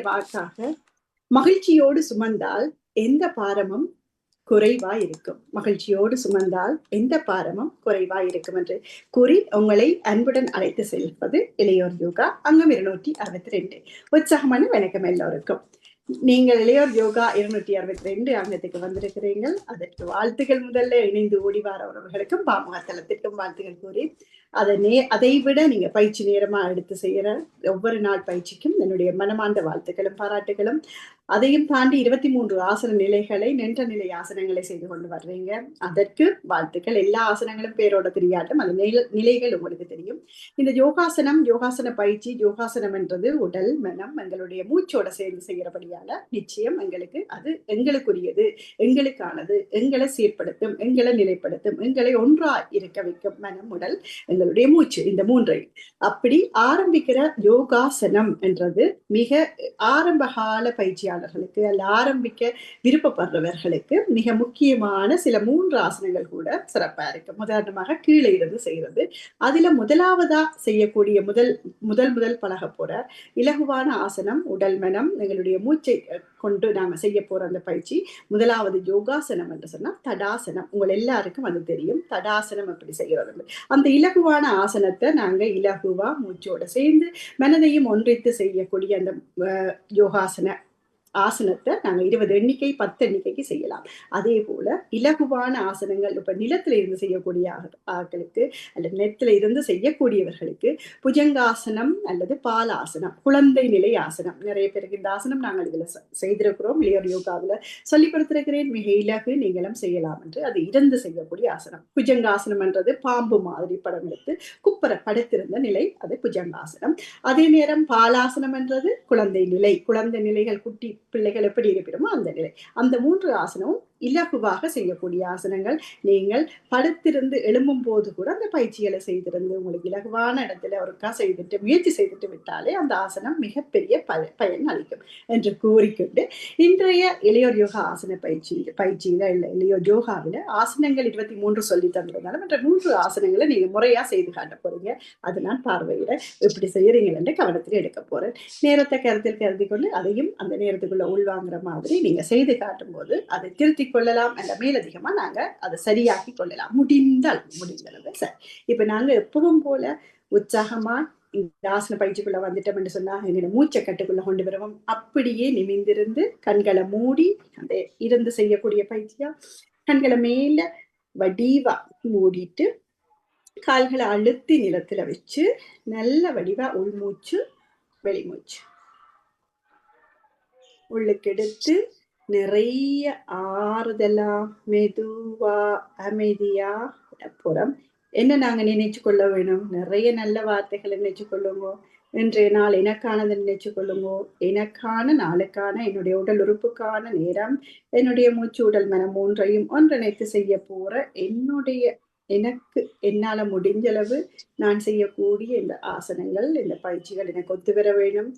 வாக்காக மகிழ்ச்சியோடு சுமந்தால் எந்த பாரமும் குறைவா இருக்கும். மகிழ்ச்சியோடு சுமந்தால் எந்த பாரமும் குறைவா இருக்கும் என்று கூறி உங்களை அன்புடன் அழைத்து செல்வது இளையோர் யோகா அங்கம் 262. உற்சாகமான வணக்கம் எல்லோருக்கும். நீங்கள் இளையோர் யோகா 262 அங்கத்துக்கு வந்திருக்கிறீர்கள். அதற்கு வாழ்த்துக்கள். முதல்ல இணைந்து ஓடிவார உறவுகளுக்கும் பாமகத்தளத்திற்கும் வாழ்த்துக்கள் கூறி அதை விட நீங்க பயிற்சி நேரமா எடுத்து செய்யற ஒவ்வொரு நாள் பயிற்சிக்கும் என்னுடைய மனமார்ந்த வாழ்த்துக்களும் பாராட்டுகளும். அதையும் தாண்டி 23 ஆசன நிலைகளை, நின்ற நிலை ஆசனங்களை செய்து கொண்டு வர்றீங்க. அதற்கு வாழ்த்துக்கள். எல்லா ஆசனங்களும் பேரோட தெரியாட்டும், அந்த நிலைகள் உங்களுக்கு தெரியும். இந்த யோகாசன பயிற்சி, யோகாசனம் என்றது உடல் மனம் எங்களுடைய மூச்சோட சேர்ந்து செய்யறபடியால நிச்சயம் அது எங்களுக்குரியது, எங்களுக்கானது, எங்களை சீர்படுத்தும், எங்களை நிலைப்படுத்தும், எங்களை ஒன்றா இருக்க வைக்கும். மனம், உடல், எங்களுடைய மூச்சு, இந்த மூன்றையும் அப்படி ஆரம்பிக்கிற யோகாசனம் என்றது மிக ஆரம்ப கால பயிற்சியாளர்களுக்கு அல்ல ஆரம்பிக்க விருப்பப்படுறவர்களுக்கு மிக முக்கியமான சில 3 ஆசனங்கள் கூட சிறப்பா இருக்கு. உதாரணமாக கீழே இருந்து செய்யறது. அதுல முதலாவதா செய்யக்கூடிய முதல் பழக போற இலகுவான ஆசனம் உடல் மனம் எங்களுடைய மூச்சை கொண்டு நாம செய்ய போற அந்த பயிற்சி முதலாவது யோகாசனம் என்று சொன்னா தடாசனம். உங்கள் எல்லாருக்கும் அது தெரியும். தடாசனம் எப்படி செய்யறது. அந்த இலகுவான ஆசனத்தை நாங்க இலகுவா மூச்சோட சேர்ந்து மனதையும் ஒன்றித்து செய்யக்கூடிய அந்த யோகாசன ஆசனத்தை நாங்க 20 எண்ணிக்கை 10 எண்ணிக்கைக்கு செய்யலாம். அதே போல இலகுவான ஆசனங்கள் இப்ப நிலத்துல இருந்து செய்யக்கூடிய ஆட்களுக்கு அல்லது நெத்துல இருந்து செய்யக்கூடியவர்களுக்கு புஜங்காசனம் அல்லது பாலாசனம், குழந்தை நிலை ஆசனம். நிறைய பேருக்கு இந்த ஆசனம் நாங்கள் இதுல செய்திருக்கிறோம். இளையோர் யோகாவில சொல்லிக் கொடுத்திருக்கிறேன். மிக இலகு, நீங்களும் செய்யலாம் என்று. அது இருந்து செய்யக்கூடிய ஆசனம். புஜங்காசனம் என்றது பாம்பு மாதிரி படம் எடுத்து குப்பர படுத்திருந்த நிலை, அது புஜங்காசனம். அதே நேரம் பாலாசனம் என்றது குழந்தை நிலை. குழந்தை நிலைகள் குட்டி பிள்ளைகள் எப்படி இருப்பிடுமோ அந்த நிலை. அந்த 3 ஆசனமும் இலகுவாக செய்யக்கூடிய ஆசனங்கள். நீங்கள் படுத்திருந்து எழும்பும் போது கூட அந்த பயிற்சிகளை செய்திருந்து உங்களுக்கு இலகுவான இடத்துல ஒருக்கா செய்துட்டு முயற்சி செய்துட்டு விட்டாலே அந்த ஆசனம் மிகப்பெரிய பயன் அளிக்கும் என்று கூறிக்கொண்டு இன்றைய இளையோர் யோகா ஆசன பயிற்சியில இளையோர் யோகாவில ஆசனங்கள் 23 சொல்லி தந்திருந்தாலும் மற்ற 3 ஆசனங்களை நீங்க முறையா செய்து காட்ட போறீங்க. அது நான் பார்வையிட எப்படி செய்யறீங்க என்று கவனத்தில் எடுக்க போறேன். நேரத்தை கருத்தில் கருதி கொண்டு அதையும் அந்த நேரத்துக்குள்ள உள்வாங்குற மாதிரி நீங்க செய்து காட்டும் போது அதை திருத்தி கொள்ளலாம் என்ற மேலதிகமா நாங்க அதை சரியாக்கி கொள்ளலாம். முடிந்தளவு சரி. இப்ப நாங்க எப்பவும் போல உற்சாகமா இந்த ஆசன பயிற்சிக்குள்ள வந்துட்டோம் என்று சொன்னா எங்களோட மூச்சை கட்டுக்குள்ள கொண்டு வருவோம். அப்படியே நிமிந்திருந்து கண்களை மூடி அந்த இருந்து செய்யக்கூடிய பயிற்சியா கண்களை மேல வடிவா மூடிட்டு கால்களை அழுத்தி நிலத்துல வச்சு நல்ல வடிவா உள்மூச்சு வெளிமூச்சு உள்ளுக்கு எடுத்து நிறைய ஆறுதலா மெதுவா அமைதியா புறம். என்ன நாங்க நினைச்சு கொள்ள வேணும்? நிறைய நல்ல வார்த்தைகளை நினைச்சு கொள்ளுங்க. இன்றைய நாள் எனக்கானதை நினைச்சு கொள்ளுங்க. எனக்கான நாளுக்கான என்னுடைய உடல் உறுப்புக்கான நேரம், என்னுடைய மூச்சு உடல் மனம் மூன்றையும் ஒன்றிணைத்து செய்ய போற எனக்கு என்னால முடிஞ்சளவு நான் செய்யக்கூடிய இந்த ஆசனங்கள், இந்த பயிற்சிகள் எனக்கு ஒத்து வர வேணும்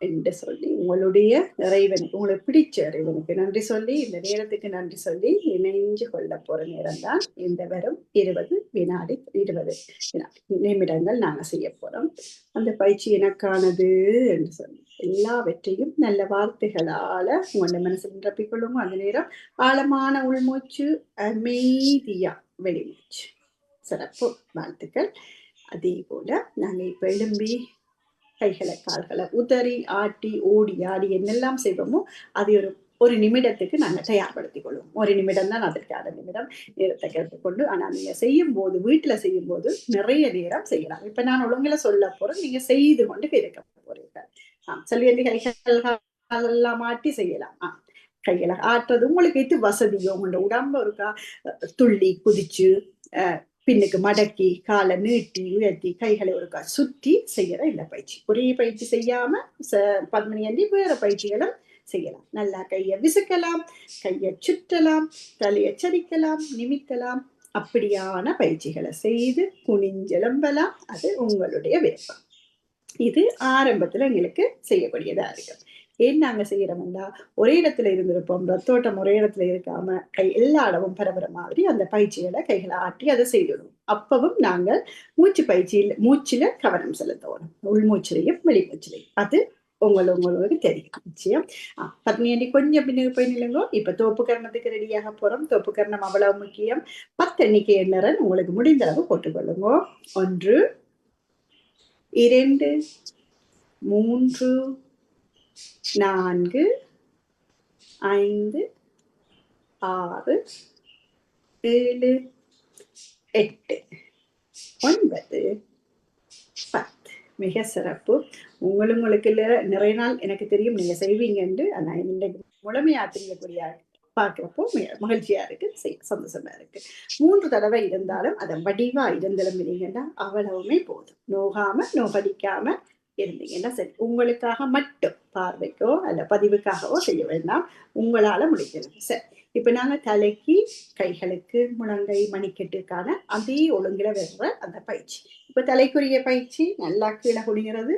என்று சொல்லி உங்களுடைய இறைவனுக்கு, உங்களுக்கு பிடிச்ச இறைவனுக்கு நன்றி சொல்லி இந்த நேரத்துக்கு நன்றி சொல்லி இணைஞ்சு கொள்ள போற நேரம் தான் இந்த வரும் 20 நிமிடங்கள் நாங்க செய்ய போறோம். அந்த பயிற்சி எனக்கானது என்று சொல்லி எல்லாவற்றையும் நல்ல வார்த்தைகளால உங்களோட மனசு நிரப்பிக்கொள்ளுங்க. அந்த நேரம் ஆழமான உள்மூச்சு, அமைதியா வெளிமூச்சு. சிறப்பு, வாழ்த்துக்கள். அதே போல நாங்க இப்ப எழும்பி கைகளை கால்களை உதறி ஆட்டி ஓடி ஆடி என்னெல்லாம் செய்வோமோ அது ஒரு நிமிடத்துக்கு நாங்கள் தயார்படுத்திக் கொள்வோம். 1 நிமிடம் தான் அதற்கான நிமிடம். நேரத்தை கருத்துக்கொண்டு ஆனா நீங்க செய்யும் போது, வீட்டுல செய்யும் போது நிறைய நேரம் செய்யலாம். இப்ப நான் ஒழுங்குல சொல்ல போறேன், நீங்க செய்து கொண்டு இருக்க போறீங்க. சொல்லி கைகள் எல்லாம் ஆட்டி செய்யலாம். கைகளை ஆட்டுறது உங்களுக்கு எது வசதியோ, உங்களோட உடம்பு ஒருக்கா துள்ளி குதிச்சு பின்னுக்கு மடக்கி காலை நீட்டி உயர்த்தி கைகளை ஒருக்கா சுற்றி செய்யற இந்த பயிற்சி. ஒரே பயிற்சி செய்யாம 10 வேற பயிற்சிகளும் செய்யலாம். நல்லா கையை விசுக்கலாம், கையை சுற்றலாம், தலையை சரிக்கலாம், நிமித்தலாம். அப்படியான பயிற்சிகளை செய்து குனிஞ்செலும்பலாம். அது உங்களுடைய விருப்பம். இது ஆரம்பத்துல எங்களுக்கு செய்யக்கூடியதா இருக்கும். ஏன் நாங்க செய்யறோம்னா ஒரே இடத்துல இருந்திருப்போம், ரத்தோட்டம் ஒரே இடத்துல இருக்காம கை எல்லா இடமும் பரவுற மாதிரி அந்த பயிற்சிகளை கைகளை ஆட்டி அதை செய்திடுவோம். அப்பவும் நாங்கள் மூச்சுல கவனம் செலுத்தணும். உள்மூச்சிலையும் வெளிமூச்சிலையும். அது உங்களுக்கு தெரியும் நிச்சயம். பத்மினி கொஞ்சம் பின்னுக்கு போய் நில்லுங்கோ. இப்ப தோப்பு கரணத்துக்கு ரெடியாக போறோம். தோப்பு கரணம் அவ்வளவு முக்கியம். 10 எண்ணிக்கை எண்ணறன் உங்களுக்கு முடிந்த அளவு போட்டுக்கொள்ளுங்க. 1, 2, 3, 4, 5, 6, 7, 8, 9, 10. மிக சிறப்பு. உங்களுக்கு நிறைய நாள் எனக்கு தெரியும் நீங்க செய்வீங்கன்னு. ஆனா இன்னைக்கு முழுமையாத்திரியக்கூடிய பார்க்கிறப்போ மகிழ்ச்சியா இருக்கு, சந்தோஷமா இருக்கு. 3 தடவை இருந்தாலும் அதை வடிவா இருந்தாலும் இருந்தீங்கன்னா அவ்வளவுமே போதும். நோகாம நோகடிக்காம இருந்தீங்கன்னா சரி. உங்களுக்காக மட்டும் பார்வைக்கோ அல்ல பதிவுக்காகவோ செய்ய வேண்டாம், உங்களால முடிக்கணும். சரி, இப்ப நாங்க தலைக்கு, கைகளுக்கு, முழங்கை, மணிக்கட்டுக்கான அதே ஒழுங்குல வர்ற அந்த பயிற்சி. இப்ப தலைக்குரிய பயிற்சி நல்லா கீழே குடிங்கிறது,